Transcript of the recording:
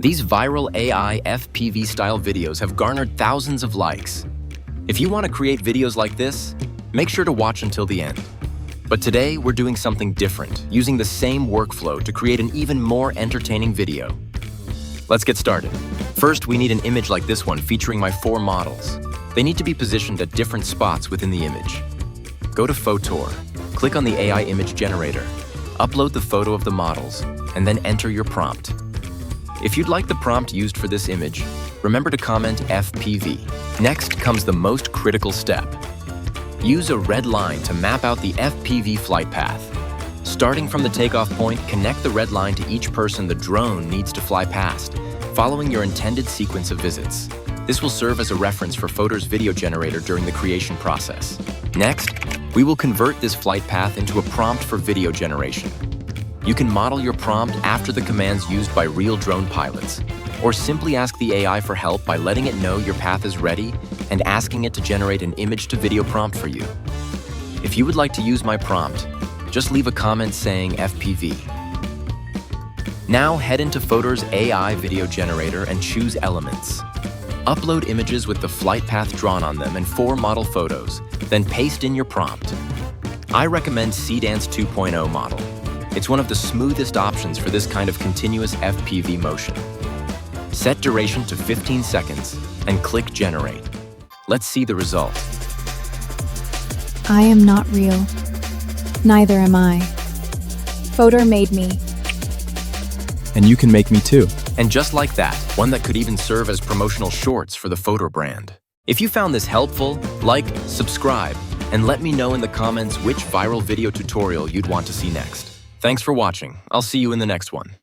These viral AI FPV style videos have garnered thousands of likes. If you want to create videos like this, make sure to watch until the end. But today, we're doing something different, using the same workflow to create an even more entertaining video. Let's get started. First, we need an image like this one featuring my 4 models. They need to be positioned at different spots within the image. Go to Fotor, click on the AI image generator, upload the photo of the models, and then enter your prompt. If you'd like the prompt used for this image, remember to comment FPV. Next comes the most critical step. Use a red line to map out the FPV flight path. Starting from the takeoff point, connect the red line to each person the drone needs to fly past, following your intended sequence of visits. This will serve as a reference for Fotor's video generator during the creation process. Next, we will convert this flight path into a prompt for video generation. You can model your prompt after the commands used by real drone pilots, or simply ask the AI for help by letting it know your path is ready and asking it to generate an image-to-video prompt for you. If you would like to use my prompt, just leave a comment saying FPV. Now head into Fotor's AI video generator and choose Elements. Upload images with the flight path drawn on them and 4 model photos, then paste in your prompt. I recommend Dance 2.0 model. It's one of the smoothest options for this kind of continuous FPV motion. Set duration to 15 seconds and click Generate. Let's see the result. I am not real. Neither am I. Fotor made me. And you can make me too. And just like that, one that could even serve as promotional shorts for the Fotor brand. If you found this helpful, like, subscribe, and let me know in the comments which viral video tutorial you'd want to see next. Thanks for watching. I'll see you in the next one.